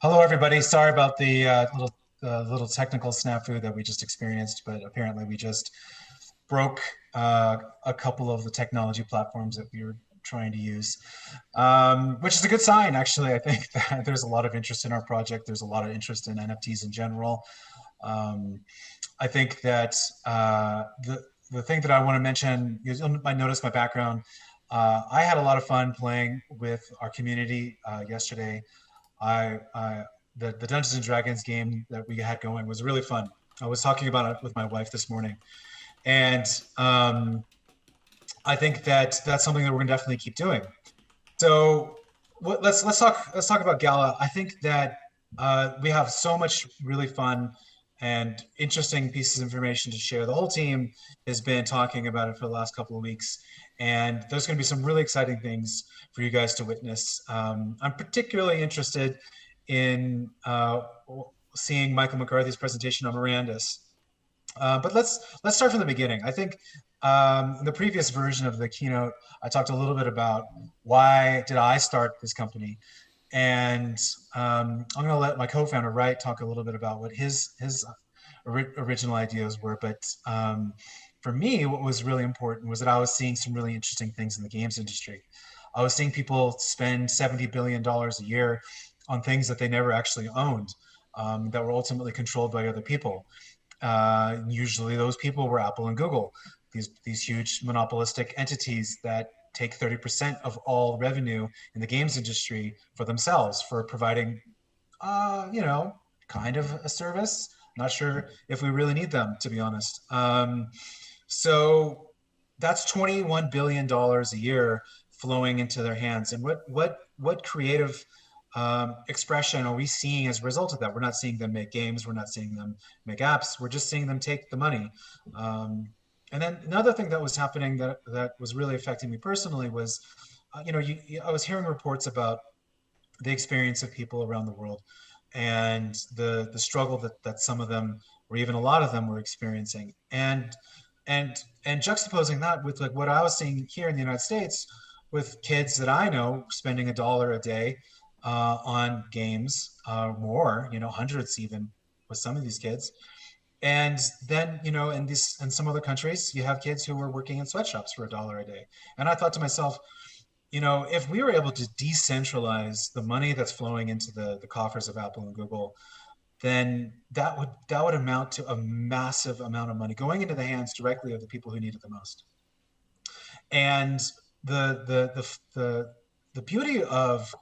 Hello, everybody. Sorry about the little technical snafu that we just experienced, but apparently we just broke a couple of the technology platforms that we were trying to use, which is a good sign, actually. I think that there's a lot of interest in our project. There's a lot of interest in NFTs in general. Um, I think that the thing that I want to mention, you might notice my background. I had a lot of fun playing with our community yesterday. I the Dungeons and Dragons game that we had going was really fun. I was talking about it with my wife this morning, and I think that that's something that we're going to definitely keep doing. So let's talk about Gala. I think that we have so much really fun and interesting pieces of information to share. The whole team has been talking about it for the last couple of weeks, and there's going to be some really exciting things for you guys to witness. I'm particularly interested in seeing Michael McCarthy's presentation on Mirandus. But let's start from the beginning. I think in the previous version of the keynote, I talked a little bit about why did I start this company, and I'm going to let my co-founder Wright talk a little bit about what his original ideas were. But for me, what was really important was that I was seeing some really interesting things in the games industry. I was seeing people spend $70 billion a year on things that they never actually owned, that were ultimately controlled by other people. Usually those people were Apple and Google, these huge monopolistic entities that take 30% of all revenue in the games industry for themselves for providing, kind of a service. Not sure if we really need them, to be honest. So that's $21 billion a year flowing into their hands. And what creative expression are we seeing as a result of that? We're not seeing them make games. We're not seeing them make apps. We're just seeing them take the money. And then another thing that was happening that was really affecting me personally was, I was hearing reports about the experience of people around the world and the struggle that some of them, or even a lot of them, were experiencing. And juxtaposing that with like what I was seeing here in the United States with kids that I know spending $1 a day on games, more, hundreds even with some of these kids. And then, in some other countries, you have kids who are working in sweatshops for $1 a day. And I thought to myself, if we were able to decentralize the money that's flowing into the coffers of Apple and Google, then that would amount to a massive amount of money going into the hands directly of the people who need it the most. And the beauty of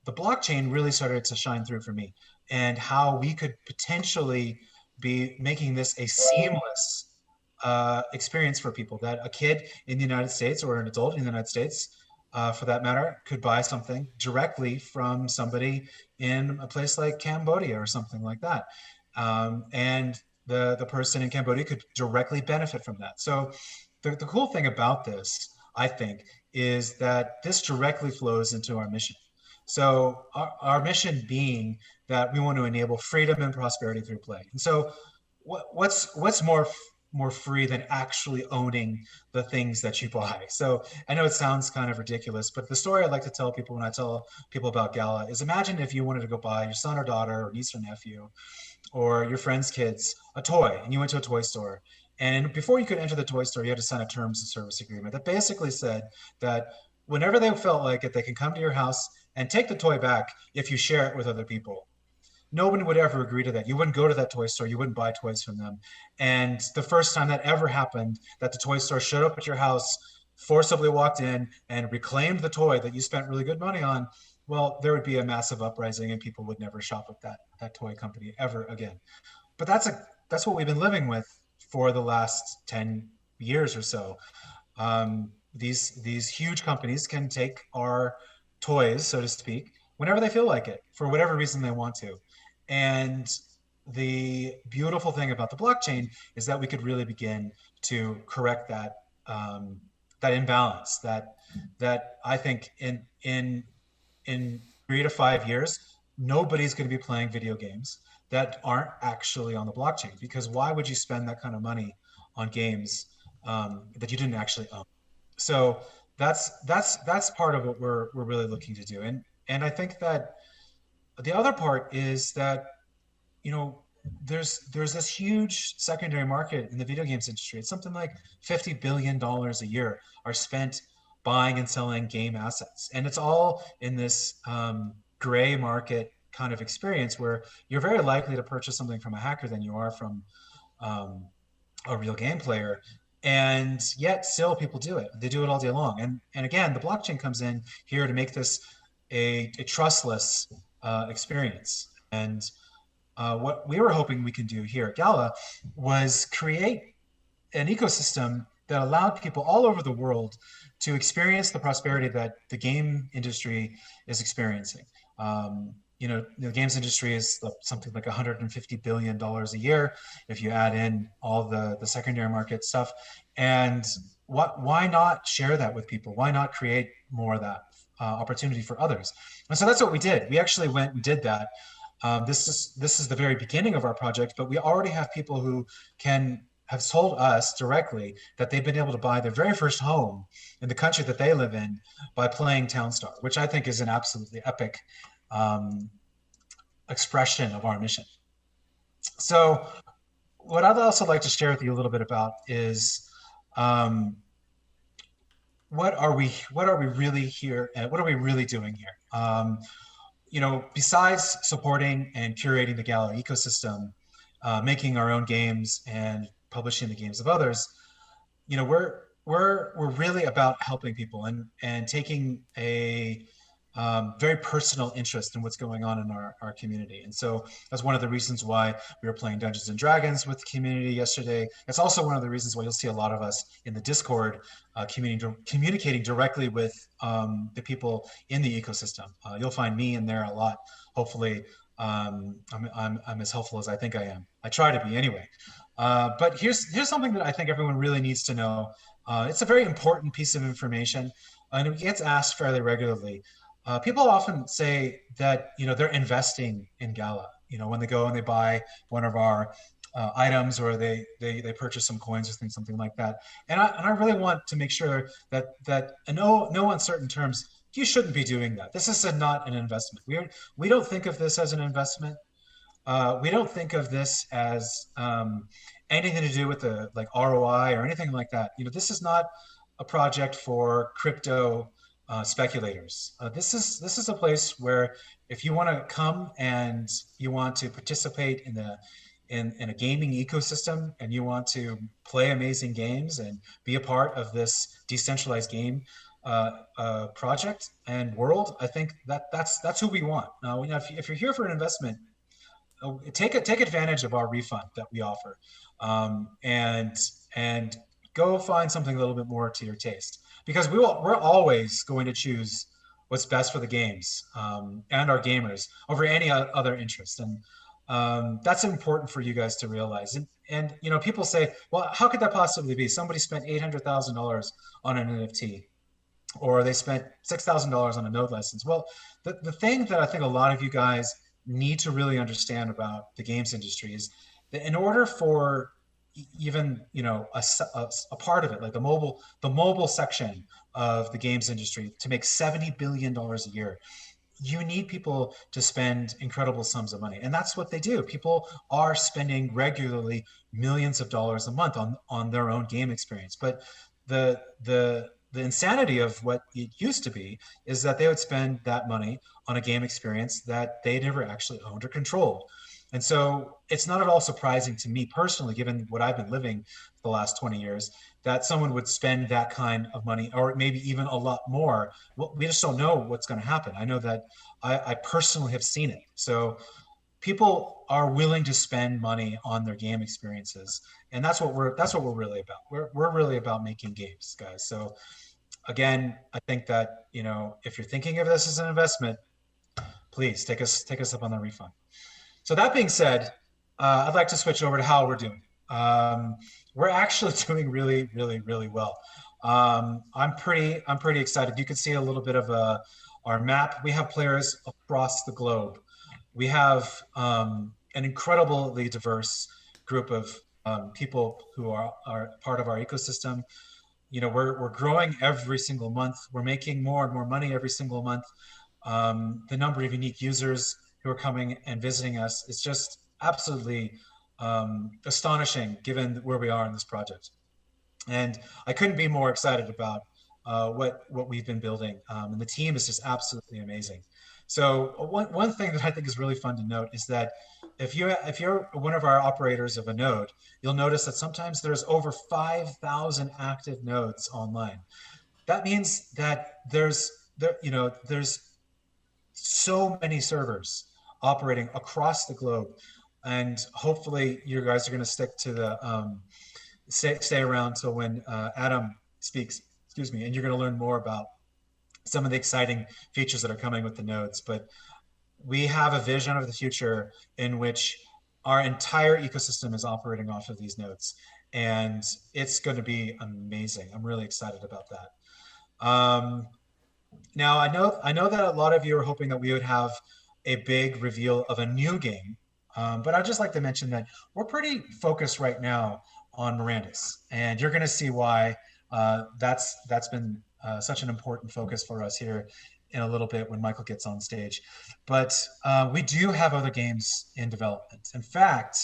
the blockchain really started to shine through for me, and how we could potentially be making this a seamless experience for people, that a kid in the United States or an adult in the United States, for that matter, could buy something directly from somebody in a place like Cambodia or something like that. And the person in Cambodia could directly benefit from that. So the cool thing about this, I think, is that this directly flows into our mission. So our mission being that we want to enable freedom and prosperity through play. And so what's more free than actually owning the things that you buy? So I know it sounds kind of ridiculous, but the story I'd like to tell people when I tell people about Gala is, imagine if you wanted to go buy your son or daughter or niece or nephew or your friend's kids a toy, and you went to a toy store. And before you could enter the toy store, you had to sign a terms of service agreement that basically said that whenever they felt like it, they can come to your house and take the toy back if you share it with other people. No one would ever agree to that. You wouldn't go to that toy store. You wouldn't buy toys from them. And the first time that ever happened, that the toy store showed up at your house, forcibly walked in and reclaimed the toy that you spent really good money on, well, there would be a massive uprising and people would never shop at that toy company ever again. But that's what we've been living with for the last 10 years or so. These huge companies can take our toys, so to speak, whenever they feel like it, for whatever reason they want to. And the beautiful thing about the blockchain is that we could really begin to correct that imbalance. That I think in 3 to 5 years, nobody's going to be playing video games that aren't actually on the blockchain. Because why would you spend that kind of money on games that you didn't actually own? So that's part of what we're really looking to do. And I think that the other part is that, you know, there's this huge secondary market in the video games industry. It's something like $50 billion a year are spent buying and selling game assets, and it's all in this gray market kind of experience where you're very likely to purchase something from a hacker than you are from um, a real game player. And yet still people do it. They do it all day long. And again, the blockchain comes in here to make this a trustless experience. And what we were hoping we can do here at Gala was create an ecosystem that allowed people all over the world to experience the prosperity that the game industry is experiencing. You know, the games industry is something like $150 billion a year if you add in all the secondary market stuff. And why not share that with people? Why not create more of that opportunity for others? And so that's what we did. We actually went and did that. This is the very beginning of our project, but we already have people who can have told us directly that they've been able to buy their very first home in the country that they live in by playing Townstar, which I think is an absolutely epic um, expression of our mission. So, what I'd also like to share with you a little bit about is um, what are we really here and what are we really doing here? You know, besides supporting and curating the Gala ecosystem, making our own games and publishing the games of others, you know, we're really about helping people and taking a very personal interest in what's going on in our community. And so that's one of the reasons why we were playing Dungeons and Dragons with the community yesterday. It's also one of the reasons why you'll see a lot of us in the Discord communicating directly with the people in the ecosystem. You'll find me in there a lot. Hopefully, I'm as helpful as I think I am. I try to be anyway. But here's something that I think everyone really needs to know. It's a very important piece of information, and it gets asked fairly regularly. People often say that, you know, they're investing in Gala. You know, when they go and they buy one of our items, or they purchase some coins or something like that. And I really want to make sure that in no uncertain terms, you shouldn't be doing that. This is not an investment. We don't think of this as an investment. We don't think of this as anything to do with the like ROI or anything like that. You know, this is not a project for crypto speculators. This is a place where if you want to come and you want to participate in a gaming ecosystem and you want to play amazing games and be a part of this decentralized game project and world, I think that's who we want. Now, you know, if you're here for an investment, take advantage of our refund that we offer, and go find something a little bit more to your taste, because we're always going to choose what's best for the games and our gamers over any other interest. And that's important for you guys to realize. And you know, people say, well, how could that possibly be? Somebody spent $800,000 on an NFT, or they spent $6,000 on a node license. Well, the thing that I think a lot of you guys need to really understand about the games industry is that in order for even, you know, a part of it, like the mobile section of the games industry, to make $70 billion a year, you need people to spend incredible sums of money. And that's what they do. People are spending regularly millions of dollars a month on their own game experience. But the insanity of what it used to be is that they would spend that money on a game experience that they never actually owned or controlled. And so it's not at all surprising to me personally, given what I've been living for the last 20 years, that someone would spend that kind of money, or maybe even a lot more. Well, we just don't know what's going to happen. I know that I personally have seen it. So people are willing to spend money on their game experiences, and that's what we're really about. We're really about making games, guys. So again, I think that, you know, if you're thinking of this as an investment, please take us up on the refund. So that being said, I'd like to switch over to how we're doing. We're actually doing really, really, really well. I'm pretty excited. You can see a little bit of our map. We have players across the globe. We have an incredibly diverse group of people who are part of our ecosystem. You know, we're growing every single month. We're making more and more money every single month. The number of unique users who are coming and visiting us is just absolutely astonishing given where we are in this project. And I couldn't be more excited about what we've been building. And the team is just absolutely amazing. So one thing that I think is really fun to note is that if you're one of our operators of a node, you'll notice that sometimes there's over 5,000 active nodes online. That means that there's so many servers operating across the globe, and hopefully you guys are going to stick to the stay around till when Adam speaks, excuse me, and you're going to learn more about some of the exciting features that are coming with the nodes. But we have a vision of the future in which our entire ecosystem is operating off of these nodes, and it's going to be amazing. I'm really excited about that. Now I know that a lot of you are hoping that we would have a big reveal of a new game, but I'd just like to mention that we're pretty focused right now on Mirandus, and you're going to see why that's been such an important focus for us here in a little bit when Michael gets on stage. But we do have other games in development. In fact,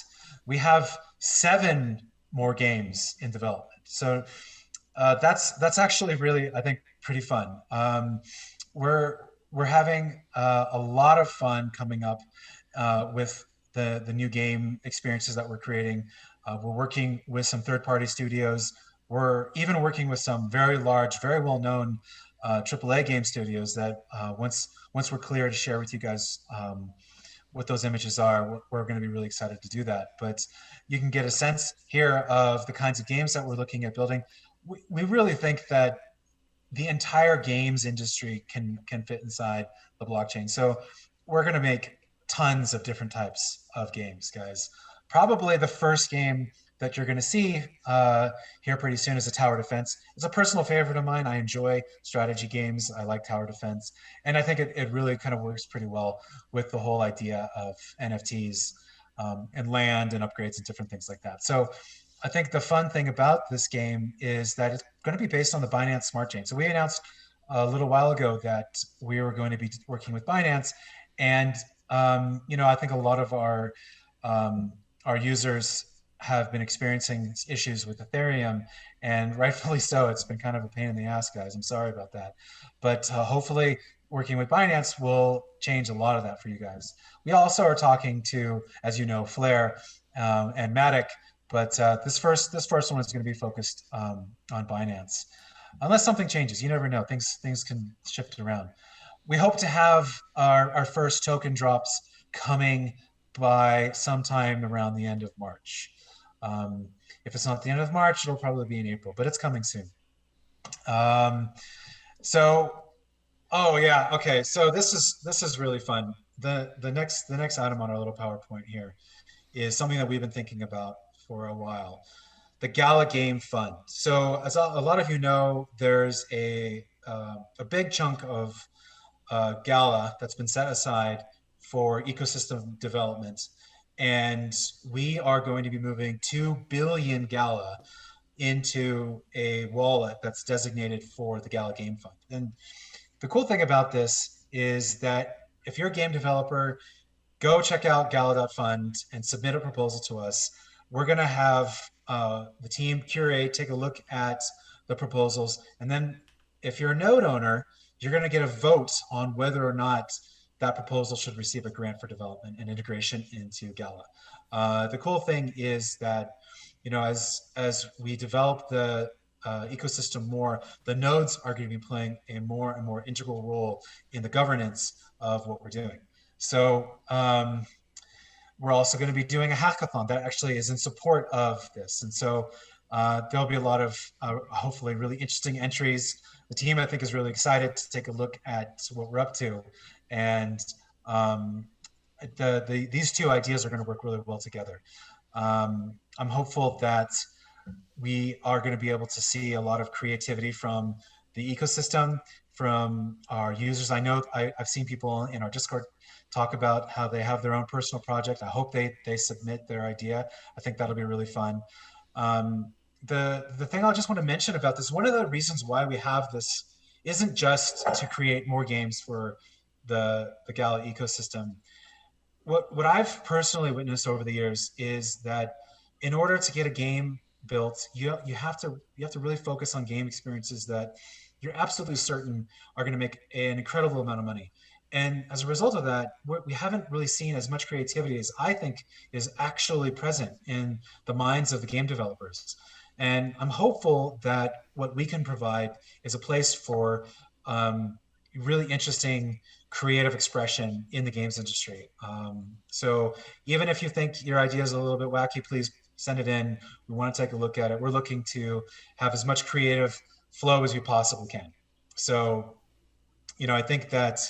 we have 7 more games in development. So that's actually really, I think, pretty fun. We're we're having a lot of fun coming up with the new game experiences that we're creating. We're working with some third-party studios. We're even working with some very large, very well-known AAA game studios that once we're clear to share with you guys what those images are, we're going to be really excited to do that. But you can get a sense here of the kinds of games that we're looking at building. We really think that the entire games industry can fit inside the blockchain. So we're going to make tons of different types of games, guys. Probably the first game that you're going to see here pretty soon is a tower defense. It's a personal favorite of mine. I enjoy strategy games. I like tower defense. And I think it really kind of works pretty well with the whole idea of NFTs and land and upgrades and different things like that. So I think the fun thing about this game is that it's going to be based on the Binance Smart Chain. So we announced a little while ago that we were going to be working with Binance, and I think a lot of our users have been experiencing issues with Ethereum, and rightfully so. It's been kind of a pain in the ass, guys. I'm sorry about that, but hopefully working with Binance will change a lot of that for you guys. We also are talking to, as you know, Flare and Matic. But this first one is going to be focused on Binance, unless something changes. You never know; things can shift around. We hope to have our first token drops coming by sometime around the end of March. If it's not the end of March, it'll probably be in April, but it's coming soon. So, oh yeah, okay. So this is really fun. The next item on our little PowerPoint here is something that we've been thinking about for a while, the Gala Game Fund. So as a lot of you know, there's a big chunk of Gala that's been set aside for ecosystem development. And we are going to be moving 2 billion Gala into a wallet that's designated for the Gala Game Fund. And the cool thing about this is that if you're a game developer, go check out Gala.fund and submit a proposal to us. We're going to have the team curate, take a look at the proposals. And then if you're a node owner, you're going to get a vote on whether or not that proposal should receive a grant for development and integration into Gala. The cool thing is that, as we develop the ecosystem more, the nodes are going to be playing a more and more integral role in the governance of what we're doing. So we're also going to be doing a hackathon that actually is in support of this. And so there'll be a lot of hopefully really interesting entries. The team, I think, is really excited to take a look at what we're up to. And these two ideas are going to work really well together. I'm hopeful that we are going to be able to see a lot of creativity from the ecosystem, from our users. I know I've seen people in our Discord talk about how they have their own personal project. I hope they submit their idea. I think that'll be really fun. The thing I just want to mention about this, one of the reasons why we have this isn't just to create more games for the Gala ecosystem. what I've personally witnessed over the years is that in order to get a game built, you have to really focus on game experiences that you're absolutely certain are going to make an incredible amount of money. And as a result of that, we haven't really seen as much creativity as I think is actually present in the minds of the game developers. And I'm hopeful that what we can provide is a place for really interesting creative expression in the games industry. So even if you think your idea is a little bit wacky, please send it in. We want to take a look at it. We're looking to have as much creative flow as we possibly can. So, I think that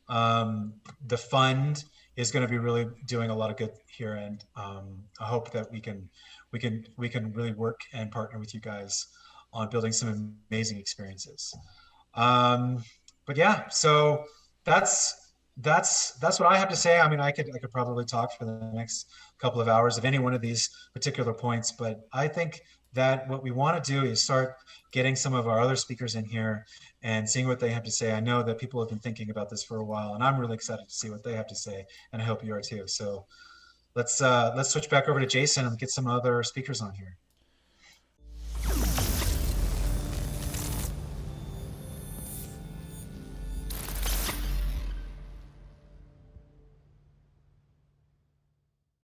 the fund is going to be really doing a lot of good here, and I hope that we can really work and partner with you guys on building some amazing experiences. Um, but yeah, so that's what I have to say. I mean, I could probably talk for the next couple of hours of any one of these particular points, but I think that what we want to do is start getting some of our other speakers in here and seeing what they have to say. I know that people have been thinking about this for a while, and I'm really excited to see what they have to say, and I hope you are too. So let's switch back over to Jason and get some other speakers on here.